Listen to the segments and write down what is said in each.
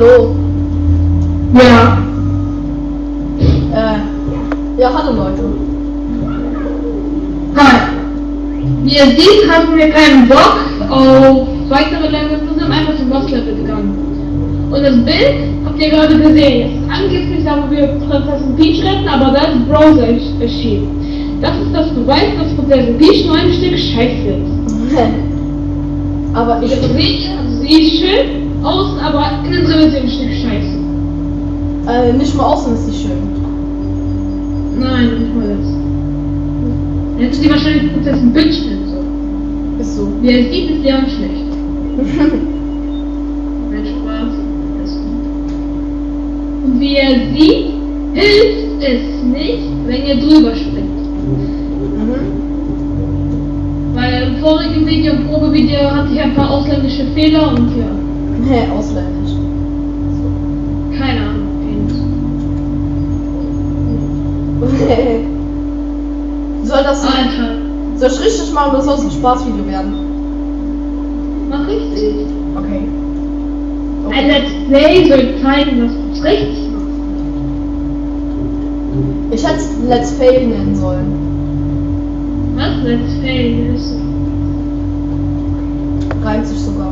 Hallo. Ja. Ja, hallo Leute. Hi. Wie ihr seht, hatten wir keinen Bock auf weitere Levels, wir sind einfach zum Boss-Level gegangen. Und das Bild habt ihr gerade gesehen. Es ist angeblich da, wo wir Prinzessin Peach retten, aber da ist Browser erschienen. Das ist das Beweis, dass Prinzessin Peach nur ein Stück Scheiße ist. Aber ich... Sie ist schön außen, aber innen drin ist sie ein Stück Scheiße. Nicht mal außen ist sie schön. Nein, nicht mal das. Hätte sie wahrscheinlich Prinzessin Peach nennen sollen. Ist so. Wie er sieht, ist sie auch schlecht. Mein Spaß. Das ist gut. Und wie er sieht, hilft es nicht, wenn ihr drüber springt. Weil im vorigen Video, im Probevideo, hatte ich ein paar ausländische Fehler und ja. Hä, ausländisch. Keine Ahnung. Soll das... Alter. Soll ich richtig machen oder soll es ein Spaßvideo werden? Mach richtig. Okay. Ein Let's Play soll zeigen, dass du es richtig machst. Ich hätte es Let's Fail nennen sollen. Was? Let's Play ist. Reimt sich sogar.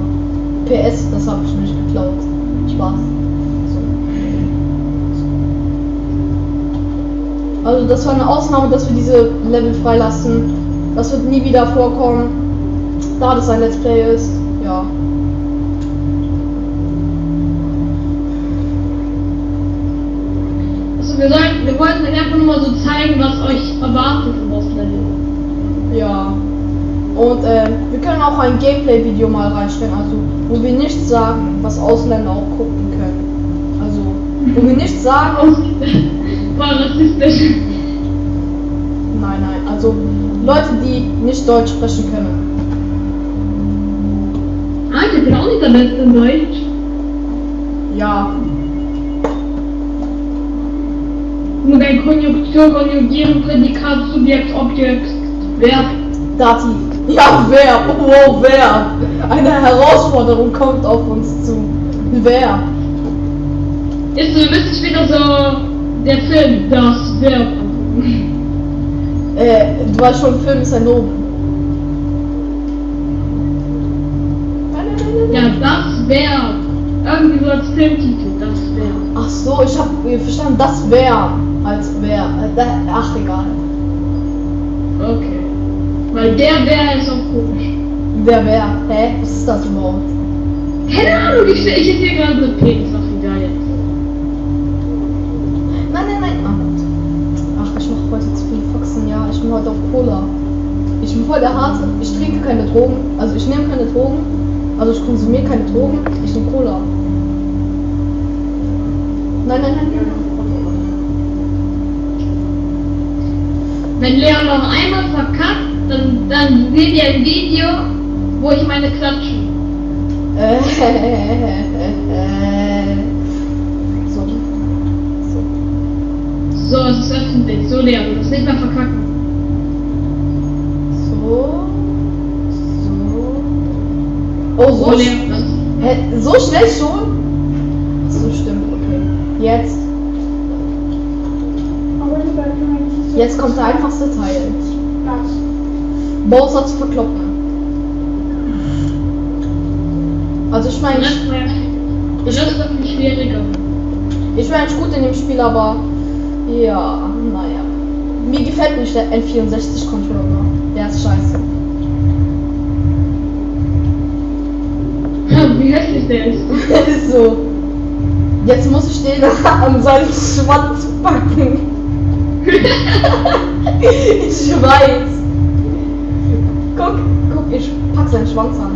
PS, das habe ich nicht geklaut. Spaß. So. Also das war eine Ausnahme, dass wir diese Level freilassen. Das wird nie wieder vorkommen. Da das ein Let's Play ist. Ja. Also wir wollten einfach nur mal so zeigen, was euch erwartet im Boss-Level. Ja. Und wir können auch ein Gameplay-Video mal reinstellen, also wo wir nichts sagen, was Ausländer auch gucken können. Also, wo wir nichts sagen. War rassistisch. Nein, also Leute, die nicht Deutsch sprechen können. Alter, ich bin auch nicht der Beste in Deutsch. Ja. Nur bei Konjunktion, Konjugieren, Prädikat, Subjekt, Objekt, Verb. Dativ. Ja, wer? Oh, wer? Eine Herausforderung kommt auf uns zu. Wer? Ist so, ihr müsst später so der Film, das Verb. Du weißt schon, Film ist ein Nomen. Ja, das Verb. Irgendwie so als Filmtitel, das Verb. Ach so, ich habe verstanden, das wär als wer. Ach, egal. Okay. Weil der ist auch komisch. Wer? Hä? Was ist das überhaupt? Keine Ahnung, ich hätte hier gerade eine Penis, was wieder jetzt. Nein. Ach, ich mache heute zu viel Faxen, ja. Ich bin heute auf Cola. Ich bin voll der Harte. Ich trinke keine Drogen. Also ich nehme keine Drogen. Also ich konsumiere keine Drogen. Ich nehme Cola. Nein. Wenn Leon noch einmal verkackt, dann seht ihr ein Video, wo ich meine klatsche. So, es ist öffentlich. So, Leon, du musst nicht mehr verkacken. So. Oh, so. Leon, Hä, so schnell schon? Ach so, stimmt, okay. Jetzt kommt der einfachste Teil. Bowser zu verkloppen. Also ich meine, das ist doch viel schwieriger. ich wäre nicht gut in dem Spiel, aber ja, naja. Mir gefällt nicht der N64-Controller. Der ist scheiße. Wie hässlich der ist. Ist so. Jetzt muss ich den an seinen Schwanz packen. Ich weiß. Guck, ich pack seinen Schwanz an.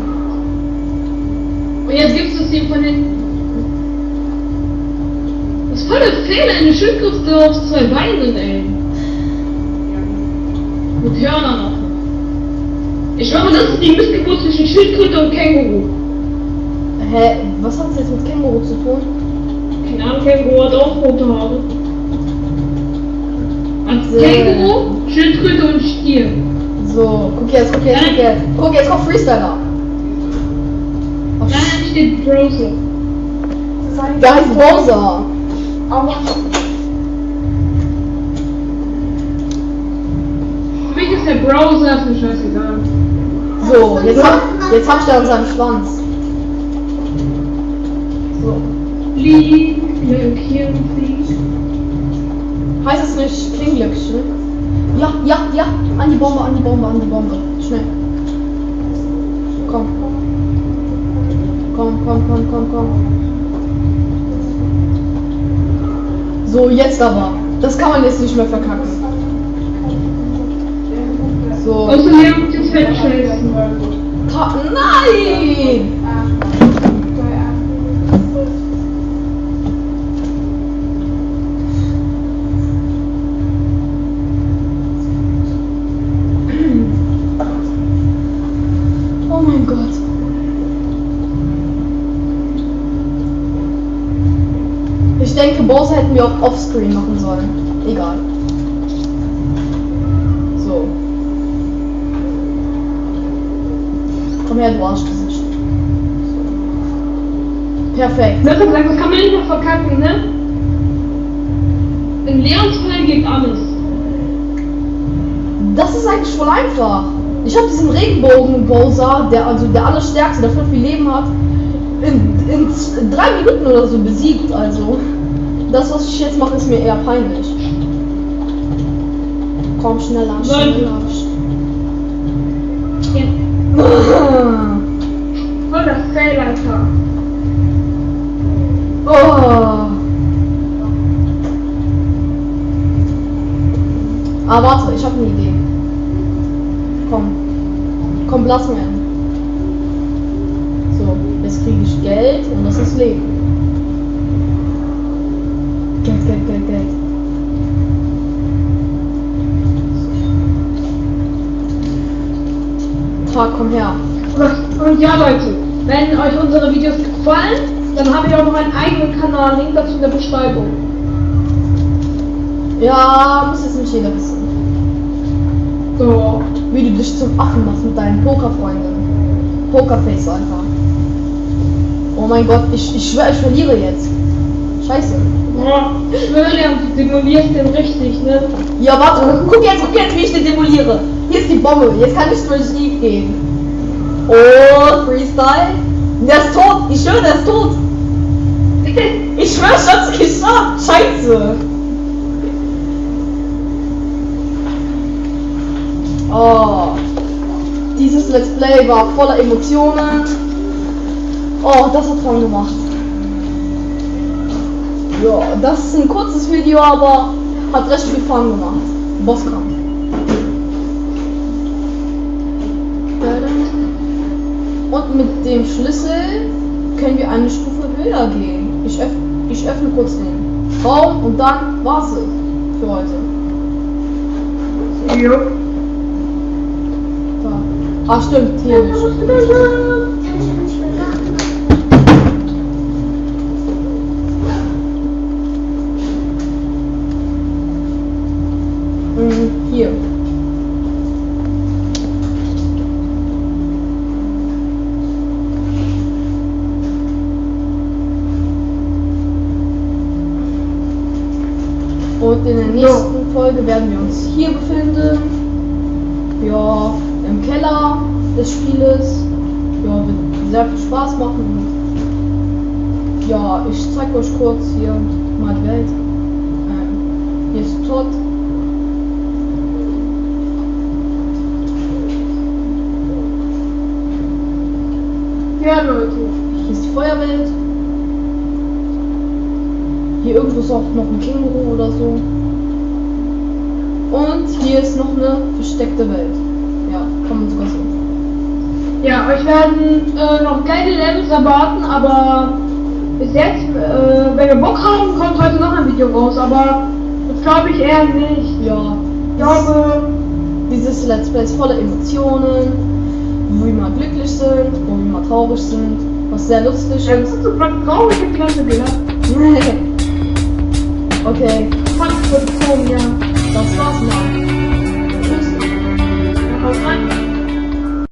Und jetzt gibst du es ihm von hinten. Das ist voll der Fehler, eine Schildkröte auf 2 Beinen, ey. Mit Hörnern auch noch. Ich glaube, das ist die Missgeburt zwischen Schildkröte und Känguru. Hä? Was hat das jetzt mit Känguru zu tun? Keine Ahnung, Känguru hat auch rote Haare. Als Känguru, Schildkröte und Stier. So, guck jetzt. Guck jetzt, kommt Freestyler. Oh, Dann steht Browser. Der heißt Bowser. Aber für mich ist der Browser, ist mir scheißegal. So, jetzt hab ich da an seinem Schwanz. So. Heißt es nicht Klinglöckchen? Ja, an die Bombe. Schnell. Komm. So, jetzt aber. Das kann man jetzt nicht mehr verkacken. So. Außerdem ist es halt schnellsten. Nein! Oh mein Gott. Ich denke, Bowser hätten wir auch offscreen machen sollen. Egal. So. Komm her, du Arschgesicht. Perfekt. Das kann man nicht mehr verkacken, ne? In Leons Fall geht alles. Das ist eigentlich voll einfach. Ich habe diesen Regenbogen-Bowser, der allerstärkste, der voll viel Leben hat, in 3 Minuten oder so besiegt. Also, das, was ich jetzt mache, ist mir eher peinlich. Komm, schneller. Voll das Fail, Alter. Oh. Ah, warte, ich habe eine Idee. Komm, lass mir. So, jetzt kriege ich Geld und das ist Leben. Geld. Komm her. Und ja, Leute, wenn euch unsere Videos gefallen, dann habe ich auch noch einen eigenen Kanal, Link dazu in der Beschreibung. Ja, muss jetzt nicht jeder wissen. So. Wie du dich zum Affen machst mit deinen Pokerfreunden. Pokerface einfach. Oh mein Gott, ich schwöre, ich verliere jetzt. Scheiße. Ja, ich schwöre, du demolierst den richtig, ne? Ja, warte, guck jetzt, wie ich den demoliere. Hier ist die Bombe, jetzt kann ich durch die gehen. Oh, Freestyle. Der ist tot, ich schwöre, der ist tot. Ich schwöre, ich hab's geschafft. Scheiße. Oh, dieses Let's Play war voller Emotionen. Oh, das hat Fun gemacht. Ja, das ist ein kurzes Video, aber hat recht viel Fun gemacht. Bosskampf. Und mit dem Schlüssel können wir eine Stufe höher gehen. Ich öffne kurz den Raum und dann war's es für heute. Ja. Ah, stimmt, hier nicht. Hier. Und in der nächsten Folge werden wir uns hier befinden. Ja, im Keller des Spieles. Ja, wird sehr viel Spaß machen. Ja, ich zeige euch kurz hier mal die Welt. Hier ist Todd. Ja, Leute. Hier ist die Feuerwelt. Hier irgendwo ist auch noch ein Känguru oder so. Und hier ist noch eine versteckte Welt. Ja, kann man sogar sehen. Ja, euch werden noch kleine Levels erwarten, aber bis jetzt, wenn wir Bock haben, kommt heute noch ein Video raus, aber das glaube ich eher nicht. Ja, Ich glaube, dieses Let's Play ist voller Emotionen, wo wir mal glücklich sind, wo wir mal traurig sind, was sehr lustig das ist. ist so traurige Klasse, Digga. Okay, Fand ich ja. das war's mal.